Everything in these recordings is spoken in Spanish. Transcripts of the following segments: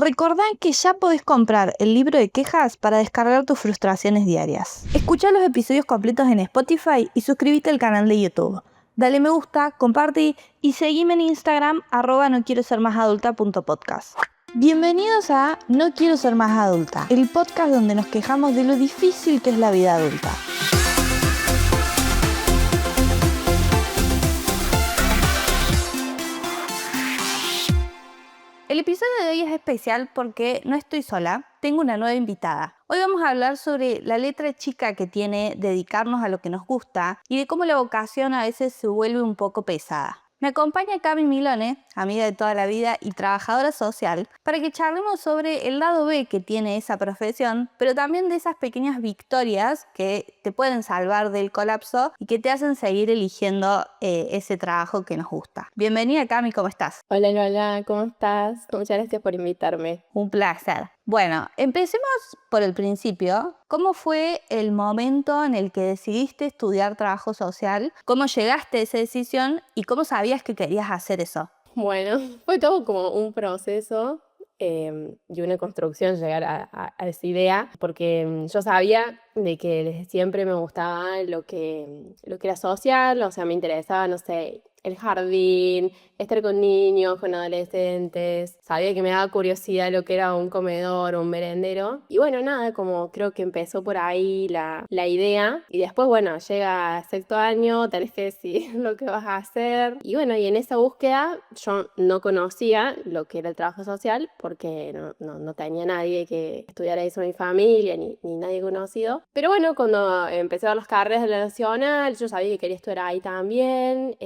Recordá que ya podés comprar el libro de quejas para descargar tus frustraciones diarias. Escuchá los episodios completos en Spotify y suscríbete al canal de YouTube. Dale me gusta, comparte y seguime en Instagram @noquierosermasadulta.podcast. Bienvenidos a No Quiero Ser Más Adulta, el podcast donde nos quejamos de lo difícil que es la vida adulta. El episodio de hoy es especial porque no estoy sola, tengo una nueva invitada. Hoy vamos a hablar sobre la letra chica que tiene dedicarnos a lo que nos gusta y de cómo la vocación a veces se vuelve un poco pesada. Me acompaña Cami Milone, amiga de toda la vida y trabajadora social, para que charlemos sobre el lado B que tiene esa profesión, pero también de esas pequeñas victorias que te pueden salvar del colapso y que te hacen seguir eligiendo ese trabajo que nos gusta. Bienvenida Cami, ¿cómo estás? Hola Lola, ¿cómo estás? Muchas gracias por invitarme. Un placer. Bueno, empecemos por el principio. ¿Cómo fue el momento en el que decidiste estudiar trabajo social? ¿Cómo llegaste a esa decisión y cómo sabías que querías hacer eso? Bueno, fue todo como un proceso y una construcción llegar a esa idea, porque yo sabía de que desde siempre me gustaba lo que era social, o sea, me interesaba, no sé, el jardín, estar con niños, con adolescentes. Sabía que me daba curiosidad lo que era un comedor o un merendero. Y bueno, nada, como creo que empezó por ahí la idea. Y después, bueno, llega sexto año, tenés que decidir lo que vas a hacer. Y bueno, y en esa búsqueda yo no conocía lo que era el trabajo social porque no tenía nadie que estudiara eso en mi familia, ni nadie conocido. Pero bueno, cuando empecé a ver las carreras de la Nacional, yo sabía que quería estudiar ahí también.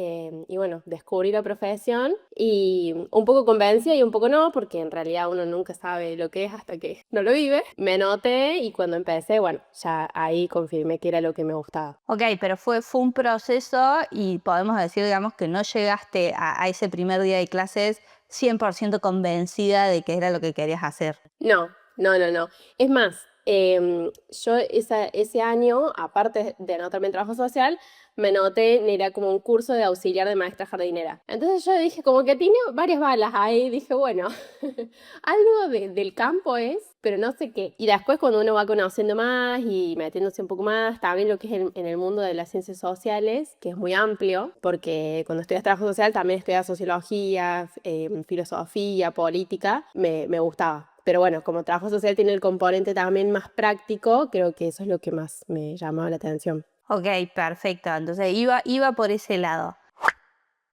Y bueno, descubrí la profesión y un poco convencida y un poco no, porque en realidad uno nunca sabe lo que es hasta que no lo vive. Me anoté y cuando empecé, bueno, ya ahí confirmé que era lo que me gustaba. Ok, pero fue un proceso y podemos decir, digamos, que no llegaste a ese primer día de clases 100% convencida de que era lo que querías hacer. No. Es más, yo ese año, aparte de anotarme en trabajo social, me anoté, era como un curso de auxiliar de maestra jardinera. Entonces yo dije, como que tiene varias balas ahí, dije, bueno, algo del campo es, pero no sé qué. Y después cuando uno va conociendo más y metiéndose un poco más, también lo que es en el mundo de las ciencias sociales, que es muy amplio, porque cuando estudias trabajo social también estudias sociología, filosofía, política, me gustaba. Pero bueno, como trabajo social tiene el componente también más práctico, creo que eso es lo que más me llamaba la atención. Ok, perfecto. Entonces iba por ese lado.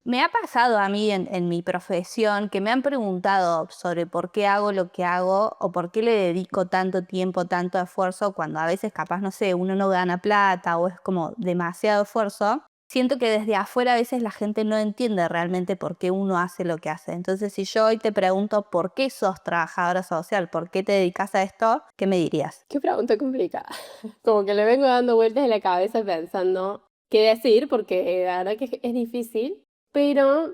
Me ha pasado a mí en mi profesión que me han preguntado sobre por qué hago lo que hago o por qué le dedico tanto tiempo, tanto esfuerzo, cuando a veces capaz, no sé, uno no gana plata o es como demasiado esfuerzo. Siento que desde afuera a veces la gente no entiende realmente por qué uno hace lo que hace. Entonces, si yo hoy te pregunto por qué sos trabajadora social, por qué te dedicas a esto, ¿qué me dirías? Qué pregunta complicada. Como que le vengo dando vueltas en la cabeza pensando qué decir, porque la verdad que es difícil, pero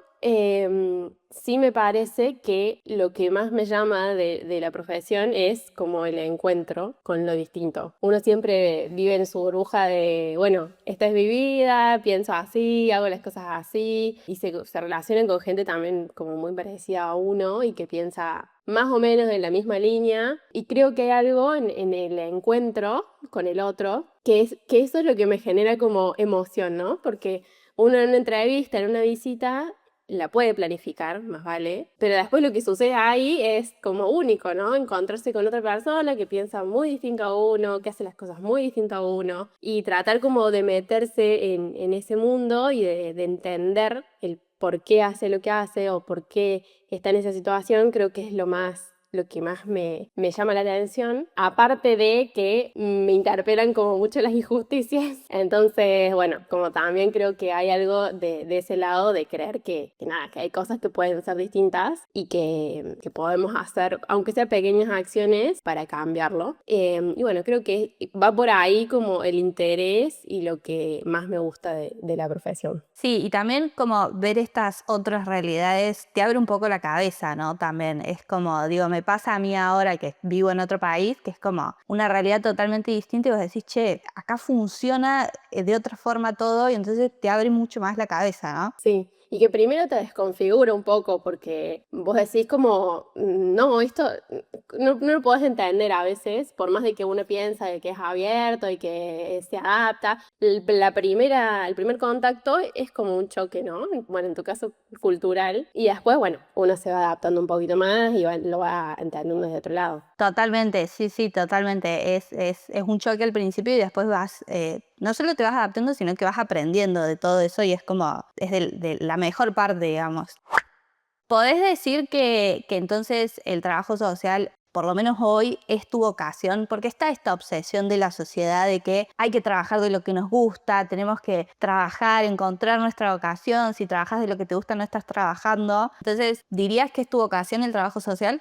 sí me parece que lo que más me llama de la profesión es como el encuentro con lo distinto. Uno siempre vive en su burbuja de, bueno, esta es mi vida, pienso así, hago las cosas así, y se relacionan con gente también como muy parecida a uno y que piensa más o menos en la misma línea. Y creo que hay algo en el encuentro con el otro, que eso es lo que me genera como emoción, ¿no? Porque uno en una entrevista, en una visita, la puede planificar, más vale, pero después lo que sucede ahí es como único, ¿no? Encontrarse con otra persona que piensa muy distinto a uno, que hace las cosas muy distinto a uno, y tratar como de meterse en ese mundo y de entender el por qué hace lo que hace o por qué está en esa situación, creo que es lo que más me llama la atención, aparte de que me interpelan como mucho las injusticias. Entonces, bueno, como también creo que hay algo de ese lado de creer que nada, que hay cosas que pueden ser distintas y que podemos hacer, aunque sea pequeñas acciones, para cambiarlo. Y bueno, creo que va por ahí como el interés y lo que más me gusta de la profesión. Sí, y también como ver estas otras realidades te abre un poco la cabeza, ¿no? También es como, digo, me pasa a mí ahora que vivo en otro país, que es como una realidad totalmente distinta y vos decís, che, acá funciona de otra forma todo y entonces te abre mucho más la cabeza, ¿no? Sí, y que primero te desconfigura un poco porque vos decís como, no, esto no lo podés entender a veces, por más de que uno piensa de que es abierto y que se adapta. El primer contacto es como un choque, ¿no? Bueno, en tu caso cultural, y después, bueno, uno se va adaptando un poquito más y lo va entendiendo desde otro lado. Totalmente, sí, sí, totalmente. Es un choque al principio y después vas, no solo te vas adaptando, sino que vas aprendiendo de todo eso y es como, es de la mejor parte, digamos. ¿Podés decir que entonces el trabajo social, por lo menos hoy, es tu vocación? Porque está esta obsesión de la sociedad de que hay que trabajar de lo que nos gusta, tenemos que trabajar, encontrar nuestra vocación. Si trabajas de lo que te gusta, no estás trabajando. Entonces, ¿dirías que es tu vocación el trabajo social?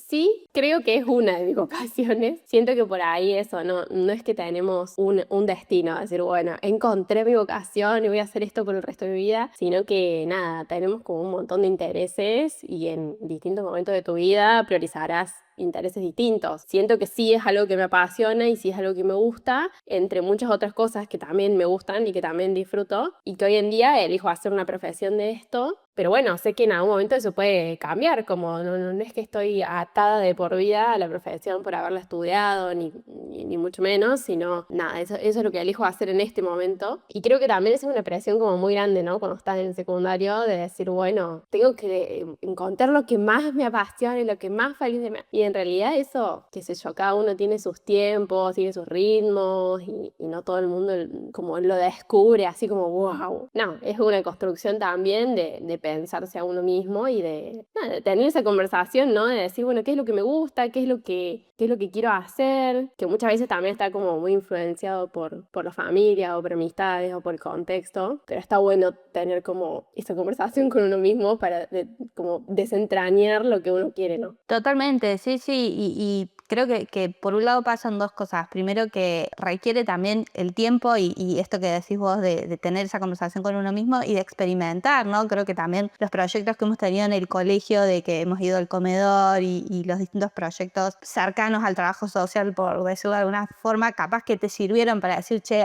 Sí, creo que es una de mis vocaciones. Siento que por ahí eso, no es que tenemos un destino, decir, bueno, encontré mi vocación y voy a hacer esto por el resto de mi vida, sino que nada, tenemos como un montón de intereses y en distintos momentos de tu vida priorizarás intereses distintos. Siento que sí es algo que me apasiona y sí es algo que me gusta, entre muchas otras cosas que también me gustan y que también disfruto, y que hoy en día elijo hacer una profesión de esto. Pero bueno, sé que en algún momento eso puede cambiar, como no es que estoy atada de por vida a la profesión por haberla estudiado, ni mucho menos, sino nada, eso es lo que elijo hacer en este momento. Y creo que también esa es una presión como muy grande, ¿no? Cuando estás en el secundario, de decir, bueno, tengo que encontrar lo que más me apasiona y lo que más feliz de me... Y en realidad eso, qué sé yo, cada uno tiene sus tiempos, tiene sus ritmos y no todo el mundo como lo descubre así como wow. No, es una construcción también de pensarse a uno mismo y nada, de tener esa conversación, ¿no? De decir, bueno, ¿qué es lo que me gusta? ¿Qué es lo que quiero hacer? Que muchas veces también está como muy influenciado por la familia o por amistades o por el contexto, pero está bueno tener como esa conversación con uno mismo para como desentrañar lo que uno quiere, ¿no? Totalmente, sí, sí, y creo que por un lado pasan dos cosas. Primero que requiere también el tiempo y esto que decís vos de tener esa conversación con uno mismo y de experimentar, ¿no? Creo que también los proyectos que hemos tenido en el colegio, de que hemos ido al comedor y los distintos proyectos cercanos al trabajo social, por decirlo de alguna forma, capaz que te sirvieron para decir, che,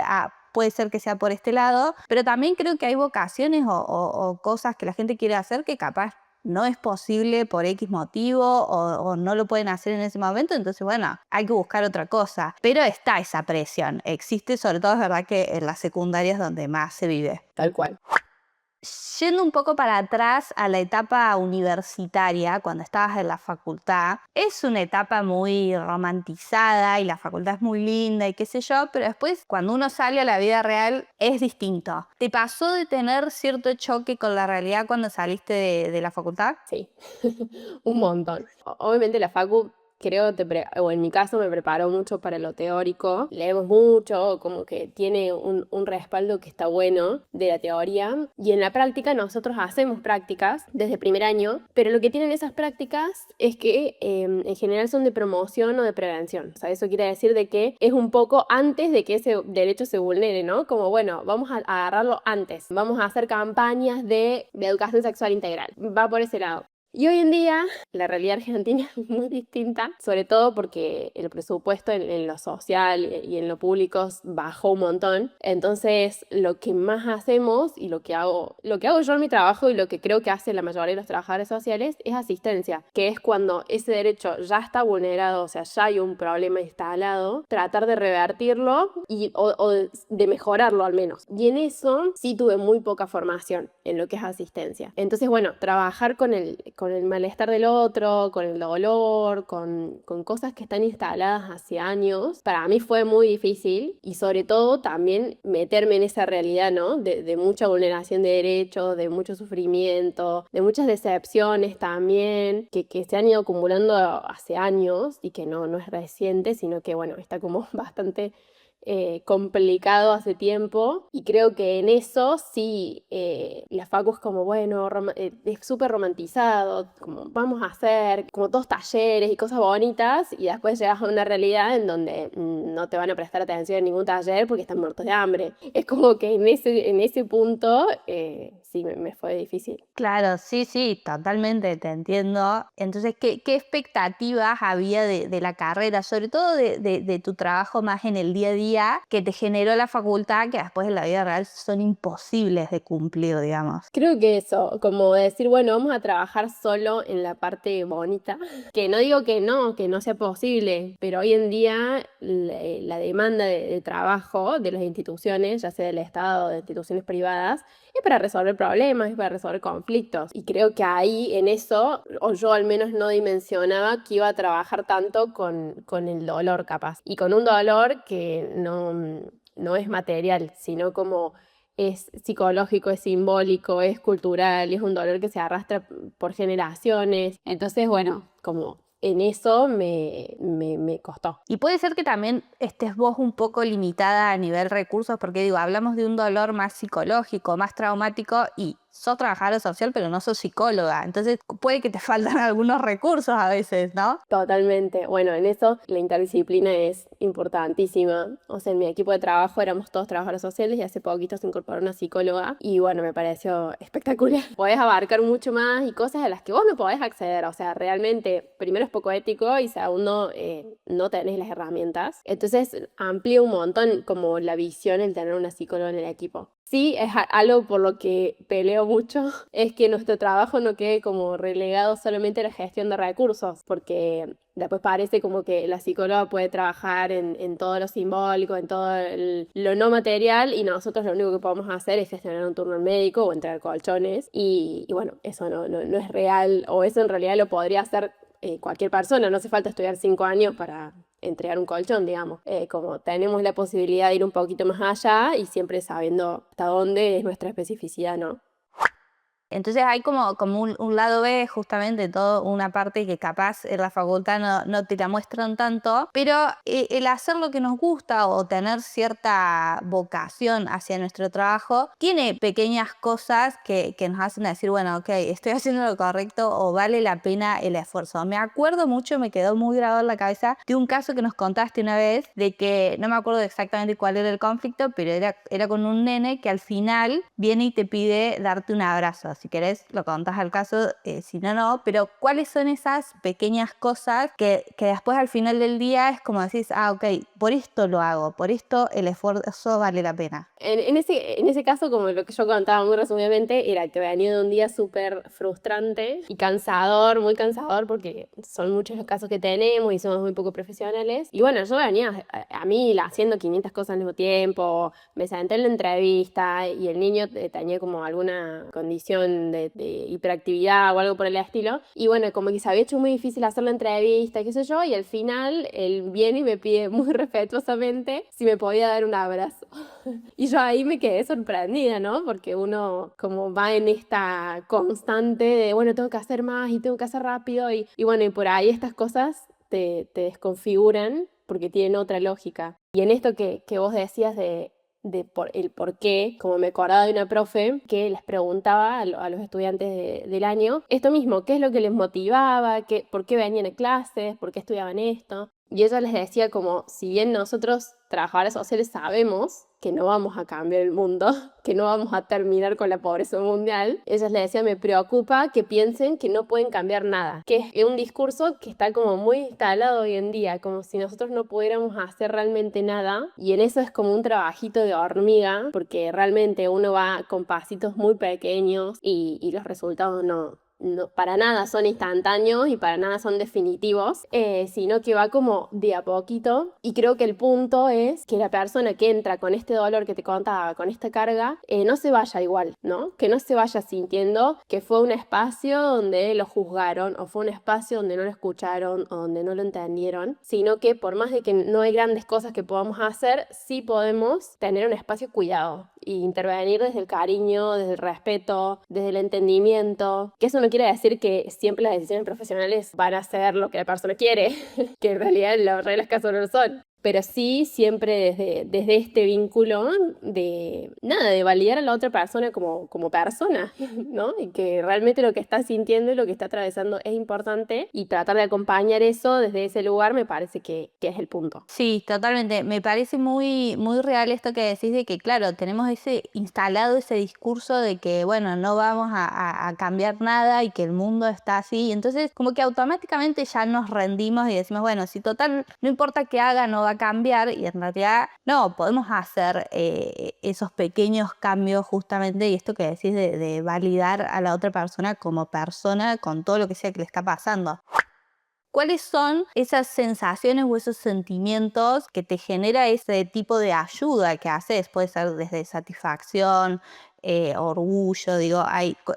puede ser que sea por este lado, pero también creo que hay vocaciones o cosas que la gente quiere hacer que capaz no es posible por X motivo o no lo pueden hacer en ese momento, entonces bueno, hay que buscar otra cosa. Pero está esa presión, existe, sobre todo es verdad que en las secundarias donde más se vive. Tal cual. Yendo un poco para atrás a la etapa universitaria, cuando estabas en la facultad, es una etapa muy romantizada y la facultad es muy linda y qué sé yo, pero después cuando uno sale a la vida real es distinto. ¿Te pasó de tener cierto choque con la realidad cuando saliste de la facultad? Sí, un montón. Obviamente la facu, creo, o en mi caso me preparó mucho para lo teórico. Leemos mucho, como que tiene un respaldo que está bueno de la teoría. Y en la práctica nosotros hacemos prácticas desde primer año, pero lo que tienen esas prácticas es que en general son de promoción o de prevención. O sea, eso quiere decir de que es un poco antes de que ese derecho se vulnere, ¿no? Como, bueno, vamos a agarrarlo antes. Vamos a hacer campañas de educación sexual integral. Va por ese lado. Y hoy en día la realidad argentina es muy distinta, sobre todo porque el presupuesto en lo social y en lo público bajó un montón. Entonces, lo que más hacemos y lo que hago yo en mi trabajo y lo que creo que hace la mayoría de los trabajadores sociales es asistencia, que es cuando ese derecho ya está vulnerado, o sea, ya hay un problema instalado, tratar de revertirlo o de mejorarlo al menos. Y en eso sí tuve muy poca formación en lo que es asistencia. Entonces, bueno, trabajar con el malestar del otro, con el dolor, con cosas que están instaladas hace años, para mí fue muy difícil y sobre todo también meterme en esa realidad, ¿no? De mucha vulneración de derechos, de mucho sufrimiento, de muchas decepciones también, que se han ido acumulando hace años y que no es reciente, sino que, bueno, está como bastante complicado hace tiempo, y creo que en eso sí, la facu es como, bueno, es súper romantizado, como vamos a hacer como todos talleres y cosas bonitas, y después llegas a una realidad en donde no te van a prestar atención en ningún taller porque están muertos de hambre. Es como que en ese punto sí me fue difícil. Claro, sí, sí, totalmente, te entiendo. Entonces, ¿qué expectativas había de la carrera, sobre todo de tu trabajo más en el día a día? fantasía que te generó la facultad, que después en la vida real son imposibles de cumplir, digamos. Creo que eso, como decir, bueno, vamos a trabajar solo en la parte bonita, que no digo que no sea posible, pero hoy en día la demanda de trabajo de las instituciones, ya sea del Estado o de instituciones privadas, es para resolver problemas, es para resolver conflictos. Y creo que ahí en eso, o yo al menos no dimensionaba que iba a trabajar tanto con el dolor capaz. Y con un dolor que no es material, sino como es psicológico, es simbólico, es cultural, es un dolor que se arrastra por generaciones. Entonces, bueno, como en eso me costó. Y puede ser que también estés vos un poco limitada a nivel recursos, porque digo, hablamos de un dolor más psicológico, más traumático, y sos trabajadora social, pero no sos psicóloga. Entonces puede que te faltan algunos recursos a veces, ¿no? Totalmente. Bueno, en eso la interdisciplina es importantísima. O sea, en mi equipo de trabajo éramos todos trabajadores sociales y hace poquito se incorporó una psicóloga y bueno, me pareció espectacular. Podés abarcar mucho más y cosas a las que vos no podés acceder. O sea, realmente, primero es poco ético y segundo, no tenés las herramientas. Entonces, amplía un montón como la visión el tener una psicóloga en el equipo. Sí, es algo por lo que peleo mucho, es que nuestro trabajo no quede como relegado solamente a la gestión de recursos, porque después parece como que la psicóloga puede trabajar en todo lo simbólico, en todo lo no material, y nosotros lo único que podemos hacer es gestionar un turno médico o entregar colchones, y bueno, eso no es real, o eso en realidad lo podría hacer cualquier persona, no hace falta estudiar 5 años para entregar un colchón, digamos. Como tenemos la posibilidad de ir un poquito más allá y siempre sabiendo hasta dónde es nuestra especificidad, ¿no? Entonces hay como un lado B, justamente, toda una parte que capaz en la facultad no te la muestran tanto, pero el hacer lo que nos gusta o tener cierta vocación hacia nuestro trabajo tiene pequeñas cosas que nos hacen decir, bueno, ok, estoy haciendo lo correcto o vale la pena el esfuerzo. Me acuerdo mucho, me quedó muy grabado en la cabeza de un caso que nos contaste una vez, de que no me acuerdo exactamente cuál era el conflicto, pero era con un nene que al final viene y te pide darte un abrazo. Si querés, lo contás al caso, si no, no. Pero ¿cuáles son esas pequeñas cosas que después al final del día es como decís, ah, ok, por esto lo hago, por esto el esfuerzo vale la pena? En ese caso, como lo que yo contaba muy resumidamente, era que venía de un día súper frustrante y cansador, muy cansador, porque son muchos los casos que tenemos y somos muy poco profesionales. Y bueno, yo venía a mí haciendo 500 cosas al mismo tiempo, me senté en la entrevista y el niño tenía como alguna condición de hiperactividad o algo por el estilo. Y bueno, como que se había hecho muy difícil hacer la entrevista, qué sé yo, y al final él viene y me pide muy respetuosamente si me podía dar un abrazo. Y yo ahí me quedé sorprendida, ¿no? Porque uno como va en esta constante de, bueno, tengo que hacer más y tengo que hacer rápido y bueno, y por ahí estas cosas te desconfiguran porque tienen otra lógica. Y en esto que vos decías el por qué, como me acordaba de una profe que les preguntaba a los estudiantes del año, esto mismo, qué es lo que les motivaba, por qué venían a clases, por qué estudiaban esto. Y ella les decía como, si bien nosotros, trabajadores sociales, sabemos que no vamos a cambiar el mundo, que no vamos a terminar con la pobreza mundial, ellas les decía, me preocupa que piensen que no pueden cambiar nada, que es un discurso que está como muy instalado hoy en día, como si nosotros no pudiéramos hacer realmente nada, y en eso es como un trabajito de hormiga, porque realmente uno va con pasitos muy pequeños y los resultados no, para nada son instantáneos y para nada son definitivos, sino que va como de a poquito. Y creo que el punto es que la persona que entra con este dolor que te contaba, con esta carga, no se vaya igual, ¿no? Que no se vaya sintiendo que fue un espacio donde lo juzgaron o fue un espacio donde no lo escucharon o donde no lo entendieron, sino que por más de que no hay grandes cosas que podamos hacer, sí podemos tener un espacio cuidado e intervenir desde el cariño, desde el respeto, desde el entendimiento, que eso no quiere decir que siempre las decisiones profesionales van a ser lo que la persona quiere, que en realidad las reglas caso no lo son. Pero sí siempre desde este vínculo de, nada, de validar a la otra persona como persona, ¿no? Y que realmente lo que está sintiendo y lo que está atravesando es importante y tratar de acompañar eso desde ese lugar me parece que es el punto. Sí, totalmente. Me parece muy, muy real esto que decís de que, claro, tenemos instalado ese discurso de que, bueno, no vamos a cambiar nada y que el mundo está así. Y entonces, como que automáticamente ya nos rendimos y decimos, bueno, si total, no importa qué haga, no va a a cambiar y en realidad no, podemos hacer esos pequeños cambios justamente y esto que decís de validar a la otra persona con todo lo que sea que le está pasando. ¿Cuáles son esas sensaciones o esos sentimientos que te genera ese tipo de ayuda que haces? Puede ser desde satisfacción, orgullo, digo,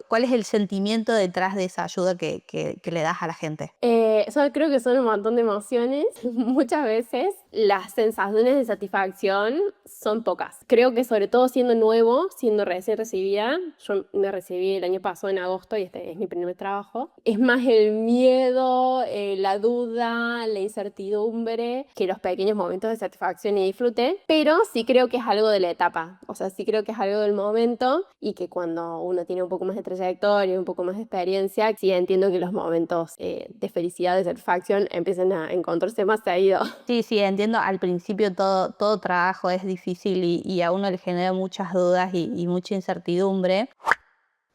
¿cuál es el sentimiento detrás de esa ayuda que le das a la gente? Yo creo que son un montón de emociones. Muchas veces las sensaciones de satisfacción son pocas. Creo que sobre todo siendo nuevo, siendo recién recibida, yo me recibí el año pasado en agosto y este es mi primer trabajo, es más el miedo, la duda, la incertidumbre que los pequeños momentos de satisfacción y disfrute, pero sí creo que es algo de la etapa, o sea, sí creo que es algo del momento y que cuando uno tiene un poco más de trayectoria, un poco más de experiencia, sí entiendo que los momentos de felicidad, de satisfacción empiezan a encontrarse más seguido. Sí, sí, entiendo. Al principio todo trabajo es difícil y a uno le genera muchas dudas y mucha incertidumbre.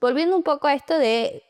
Volviendo un poco a esto de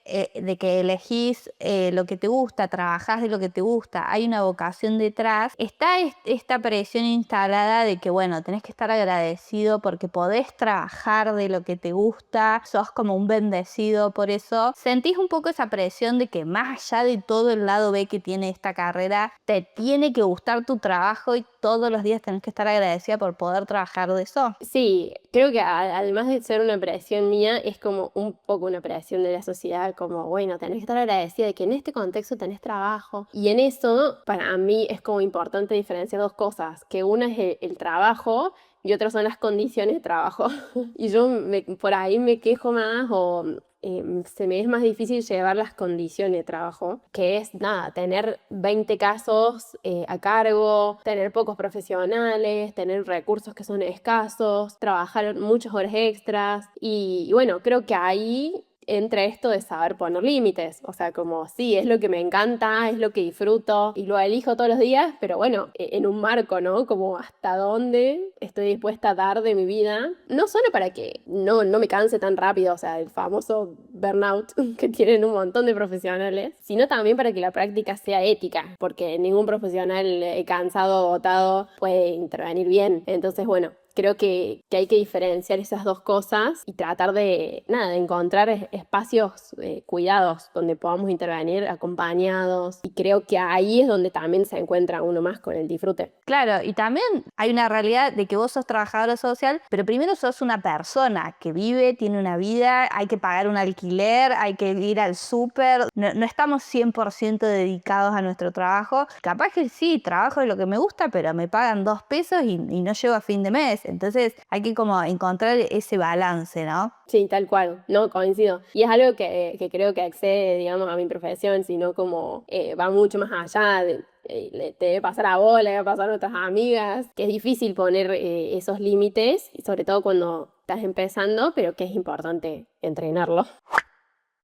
que elegís lo que te gusta, trabajás de lo que te gusta, hay una vocación detrás, está esta presión instalada de que, bueno, tenés que estar agradecido porque podés trabajar de lo que te gusta, sos como un bendecido por eso. ¿Sentís un poco esa presión de que más allá de todo el lado B que tiene esta carrera, te tiene que gustar tu trabajo y todos los días tenés que estar agradecida por poder trabajar de eso? Sí, creo que además de ser una presión mía, es como un poco una presión de la sociedad, como, bueno, tenés que estar agradecida de que en este contexto tenés trabajo. Y en eso, para mí, es como importante diferenciar dos cosas, que una es el trabajo y otra son las condiciones de trabajo. Y yo por ahí me quejo más o se me es más difícil llevar las condiciones de trabajo, que es nada, tener 20 casos a cargo, tener pocos profesionales, tener recursos que son escasos, trabajar muchas horas extras y bueno, creo que ahí entra esto de saber poner límites, o sea, como sí, es lo que me encanta, es lo que disfruto y lo elijo todos los días, pero bueno, en un marco, ¿no? Como hasta dónde estoy dispuesta a dar de mi vida, no solo para que no me canse tan rápido, o sea, el famoso burnout que tienen un montón de profesionales, sino también para que la práctica sea ética, porque ningún profesional cansado o agotado puede intervenir bien, entonces bueno, creo que hay que diferenciar esas dos cosas y tratar de, nada, de encontrar espacios cuidados donde podamos intervenir acompañados. Y creo que ahí es donde también se encuentra uno más con el disfrute. Claro, y también hay una realidad de que vos sos trabajadora social, pero primero sos una persona que vive, tiene una vida, hay que pagar un alquiler, hay que ir al súper, no estamos 100% dedicados a nuestro trabajo. Capaz que sí, trabajo de lo que me gusta, pero me pagan 2 pesos y no llego a fin de mes. Entonces hay que como encontrar ese balance, ¿no? Sí, tal cual, no, coincido. Y es algo que creo que excede, digamos, a mi profesión, sino como va mucho más allá de, te debe pasar a vos, le debe pasar a otras amigas, que es difícil poner esos límites, y sobre todo cuando estás empezando, pero que es importante entrenarlo.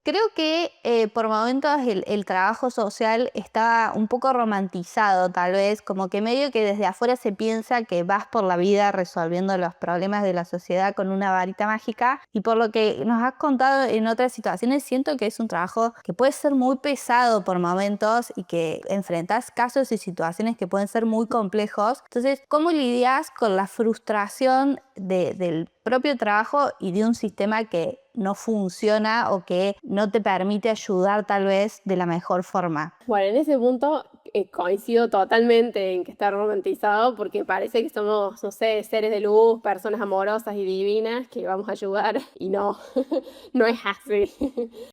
Creo que por momentos el trabajo social está un poco romantizado, tal vez, como que medio que desde afuera se piensa que vas por la vida resolviendo los problemas de la sociedad con una varita mágica y por lo que nos has contado en otras situaciones, siento que es un trabajo que puede ser muy pesado por momentos y que enfrentas casos y situaciones que pueden ser muy complejos. Entonces, ¿cómo lidias con la frustración del propio trabajo y de un sistema que no funciona o que no te permite ayudar tal vez de la mejor forma? Bueno, en ese punto coincido totalmente en que está romantizado porque parece que somos, no sé, seres de luz, personas amorosas y divinas que vamos a ayudar y no, no es así.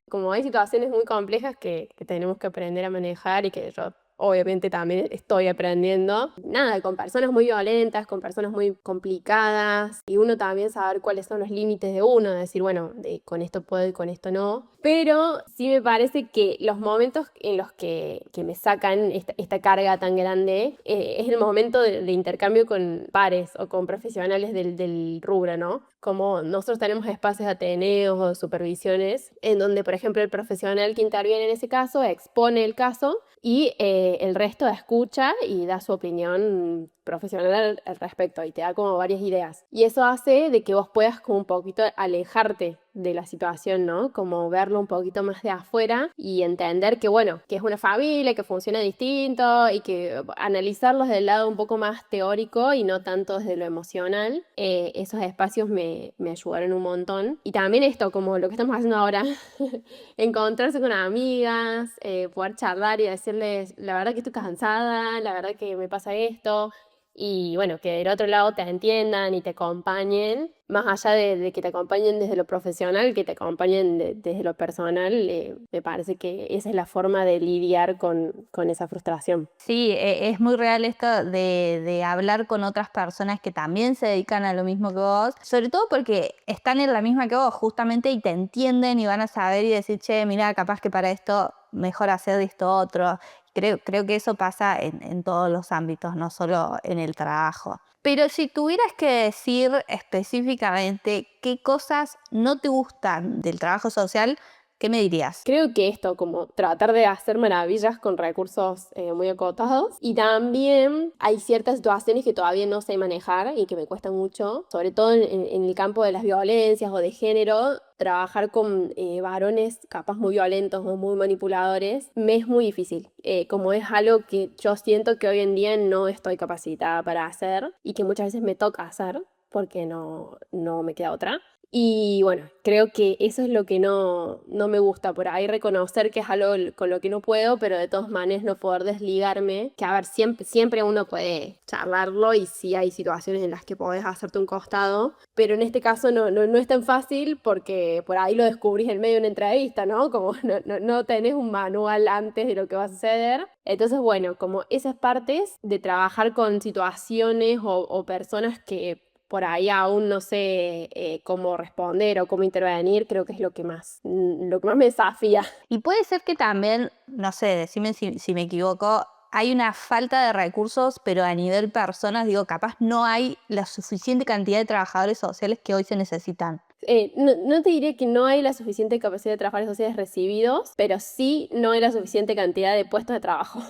Como hay situaciones muy complejas que tenemos que aprender a manejar y que yo obviamente también estoy aprendiendo. Nada, con personas muy violentas, con personas muy complicadas y uno también saber cuáles son los límites de uno, decir, bueno, con esto puedo y con esto no. Pero sí me parece que los momentos en los que me sacan esta carga tan grande es el momento de intercambio con pares o con profesionales del rubro, ¿no? Como nosotros tenemos espacios de ateneos o supervisiones en donde, por ejemplo, el profesional que interviene en ese caso expone el caso y el resto escucha y da su opinión profesional al respecto y te da como varias ideas. Y eso hace de que vos puedas como un poquito alejarte de la situación, ¿no? Como verlo un poquito más de afuera y entender que, bueno, que es una familia, que funciona distinto y que analizarlos desde el lado un poco más teórico y no tanto desde lo emocional. Esos espacios me ayudaron un montón. Y también esto, como lo que estamos haciendo ahora, encontrarse con amigas, poder charlar y decirles, la verdad que estoy cansada, la verdad que me pasa esto. Y bueno, que del otro lado te entiendan y te acompañen, más allá de que te acompañen desde lo profesional, que te acompañen desde lo personal, me parece que esa es la forma de lidiar con esa frustración. Sí, es muy real esto de hablar con otras personas que también se dedican a lo mismo que vos, sobre todo porque están en la misma que vos justamente y te entienden y van a saber y decir, che, mira, capaz que para esto mejor hacer esto otro. Creo que eso pasa en todos los ámbitos, no solo en el trabajo. Pero si tuvieras que decir específicamente qué cosas no te gustan del trabajo social, ¿qué me dirías? Creo que esto, como tratar de hacer maravillas con recursos muy acotados. Y también hay ciertas situaciones que todavía no sé manejar y que me cuestan mucho, sobre todo en el campo de las violencias o de género. Trabajar con varones capaz muy violentos o muy manipuladores me es muy difícil. Como es algo que yo siento que hoy en día no estoy capacitada para hacer y que muchas veces me toca hacer porque no me queda otra. Y bueno, creo que eso es lo que no me gusta por ahí, reconocer que es algo con lo que no puedo, pero de todas maneras no poder desligarme, que a ver, siempre uno puede charlarlo y sí hay situaciones en las que podés hacerte un costado, pero en este caso no es tan fácil porque por ahí lo descubrís en medio de una entrevista, ¿no? Como no tenés un manual antes de lo que va a suceder. Entonces, bueno, como esas partes de trabajar con situaciones o personas que por ahí aún no sé cómo responder o cómo intervenir, creo que es lo que más me desafía. Y puede ser que también, no sé, decime si me equivoco, hay una falta de recursos, pero a nivel personas, digo, capaz no hay la suficiente cantidad de trabajadores sociales que hoy se necesitan. No te diría que no hay la suficiente capacidad de trabajadores sociales recibidos, pero sí no hay la suficiente cantidad de puestos de trabajo.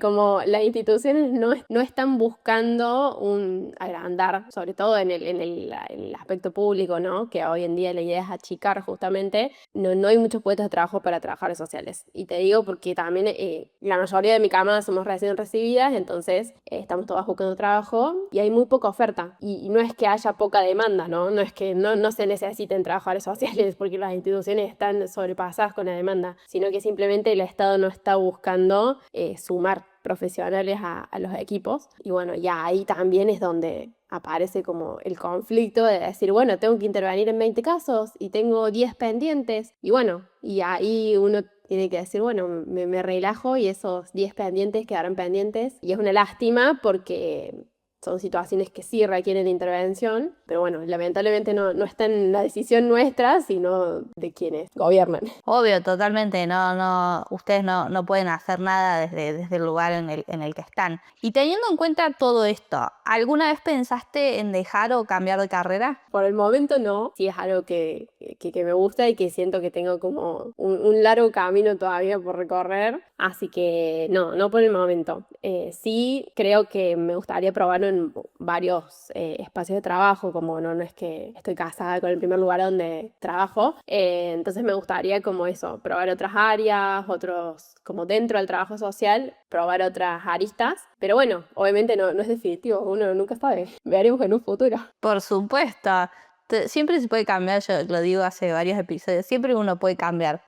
Como las instituciones no están buscando un agrandar, sobre todo en el aspecto público, ¿no? Que hoy en día la idea es achicar justamente. No hay muchos puestos de trabajo para trabajadores sociales. Y te digo porque también la mayoría de mi camada somos recién recibidas, entonces estamos todas buscando trabajo y hay muy poca oferta. Y no es que haya poca demanda, ¿no? No es que no se necesiten trabajadores sociales porque las instituciones están sobrepasadas con la demanda, sino que simplemente el Estado no está buscando sumar profesionales a los equipos. Y bueno, ya ahí también es donde aparece como el conflicto de decir, bueno, tengo que intervenir en 20 casos y tengo 10 pendientes. Y bueno, y ahí uno tiene que decir, bueno, me relajo y esos 10 pendientes quedarán pendientes. Y es una lástima porque son situaciones que sí requieren intervención, pero bueno, lamentablemente no está en la decisión nuestra, sino de quienes gobiernan. Obvio, totalmente, ustedes no pueden hacer nada desde el lugar en el que están. Y teniendo en cuenta todo esto, ¿alguna vez pensaste en dejar o cambiar de carrera? Por el momento no, sí es algo que me gusta y que siento que tengo como un largo camino todavía por recorrer, así que no por el momento. Sí creo que me gustaría probarlo en varios espacios de trabajo, como no es que estoy casada con el primer lugar donde trabajo, entonces me gustaría como eso, probar otras áreas, otros, como dentro del trabajo social, probar otras aristas, pero bueno, obviamente no es definitivo, uno nunca sabe, veremos en un futuro. Por supuesto, siempre se puede cambiar, yo lo digo hace varios episodios, siempre uno puede cambiar.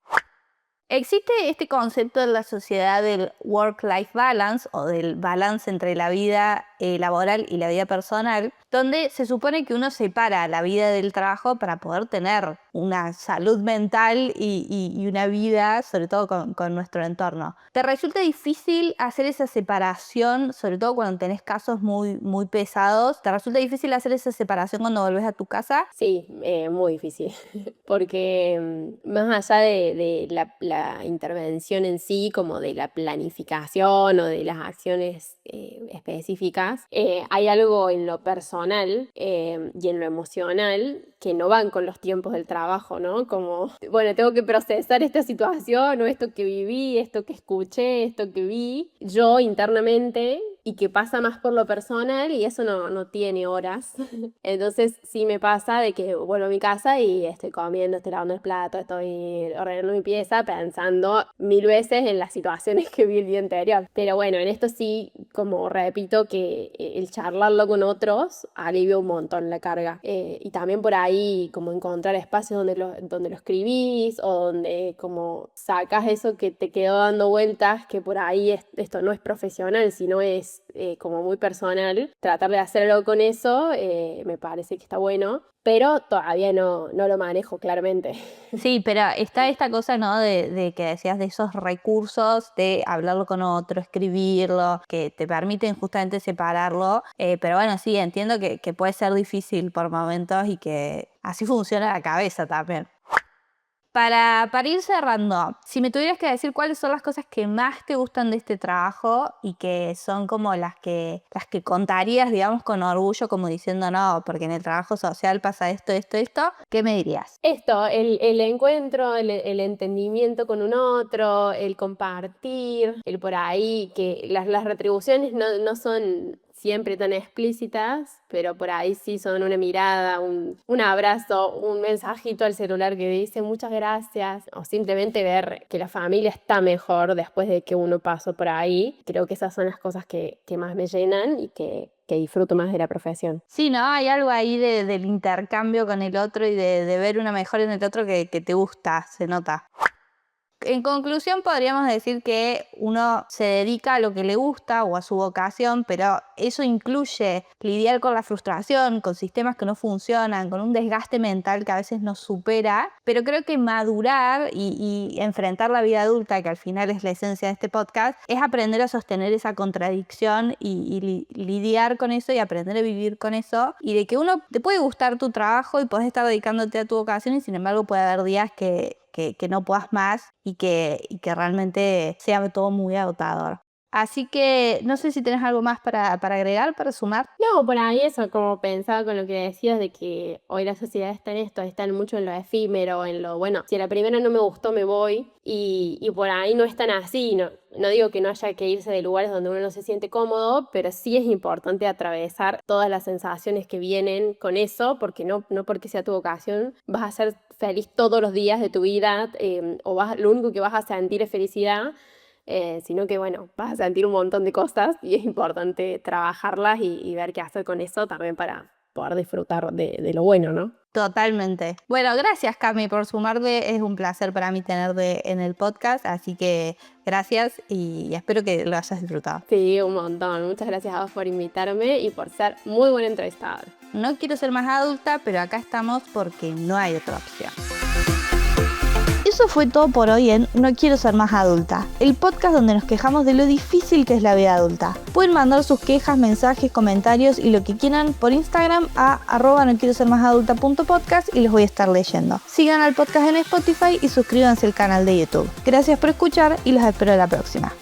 Existe este concepto en la sociedad del work-life balance o del balance entre la vida laboral y la vida personal, donde se supone que uno separa la vida del trabajo para poder tener una salud mental y una vida, sobre todo con nuestro entorno. ¿Te resulta difícil hacer esa separación, sobre todo cuando tenés casos muy pesados? ¿Te resulta difícil hacer esa separación cuando volvés a tu casa? Sí, muy difícil, porque más allá de la intervención en sí, como de la planificación o de las acciones específicas, hay algo en lo personal y en lo emocional que no van con los tiempos del trabajo, ¿no? Como, bueno, tengo que procesar esta situación o esto que viví, esto que escuché, esto que vi, yo internamente. y que pasa más por lo personal y eso no tiene horas. Entonces sí me pasa de que vuelvo a mi casa y estoy comiendo, estoy lavando el plato, estoy ordenando mi pieza pensando 1000 veces en las situaciones que vi el día anterior. Pero bueno, en esto sí, como repito, que el charlarlo con otros alivia un montón la carga. Y también por ahí como encontrar espacios donde lo escribís o donde como sacas eso que te quedó dando vueltas, que por ahí esto no es profesional, sino es como muy personal. Tratar de hacer algo con eso me parece que está bueno, pero todavía no lo manejo claramente. Sí, pero está esta cosa, ¿no? De que decías de esos recursos de hablarlo con otro, escribirlo, que te permiten justamente separarlo. Pero bueno, sí, entiendo que puede ser difícil por momentos y que así funciona la cabeza también. Para ir cerrando, si me tuvieras que decir cuáles son las cosas que más te gustan de este trabajo y que son como las que contarías, digamos, con orgullo, como diciendo, no, porque en el trabajo social pasa esto, ¿qué me dirías? Esto, el encuentro, el entendimiento con un otro, el compartir, el por ahí, que las retribuciones no son siempre tan explícitas, pero por ahí sí son una mirada, un abrazo, un mensajito al celular que dice muchas gracias, o simplemente ver que la familia está mejor después de que uno pasó por ahí. Creo que esas son las cosas que más me llenan y que disfruto más de la profesión. Sí, ¿no? Hay algo ahí del intercambio con el otro y de ver una mejora en el otro que te gusta, se nota. En conclusión, podríamos decir que uno se dedica a lo que le gusta o a su vocación, pero eso incluye lidiar con la frustración, con sistemas que no funcionan, con un desgaste mental que a veces nos supera, pero creo que madurar y enfrentar la vida adulta, que al final es la esencia de este podcast, es aprender a sostener esa contradicción y lidiar con eso y aprender a vivir con eso, y de que uno te puede gustar tu trabajo y podés estar dedicándote a tu vocación y sin embargo puede haber días que no puedas más y que realmente sea todo muy agotador. Así que no sé si tenés algo más para agregar, para sumar. No, por ahí eso, como pensaba con lo que decías de que hoy la sociedad está en esto, está mucho en lo efímero, en lo, bueno, si a la primera no me gustó, me voy, y por ahí no es tan así, no digo que no haya que irse de lugares donde uno no se siente cómodo, pero sí es importante atravesar todas las sensaciones que vienen con eso, porque no porque sea tu vocación, vas a ser feliz todos los días de tu vida, lo único que vas a sentir es felicidad. Sino que bueno, vas a sentir un montón de cosas y es importante trabajarlas y ver qué hacer con eso también para poder disfrutar de lo bueno, ¿no? Totalmente. Bueno, gracias Cami por sumarte, es un placer para mí tenerte en el podcast, así que gracias y espero que lo hayas disfrutado. Sí, un montón. Muchas gracias a vos por invitarme y por ser muy buena entrevistadora. No quiero ser más adulta, pero acá estamos porque no hay otra opción. Eso fue todo por hoy en No Quiero Ser Más Adulta, el podcast donde nos quejamos de lo difícil que es la vida adulta. Pueden mandar sus quejas, mensajes, comentarios y lo que quieran por Instagram a @noquierosermasadulta.podcast y los voy a estar leyendo. Sigan al podcast en Spotify y suscríbanse al canal de YouTube. Gracias por escuchar y los espero la próxima.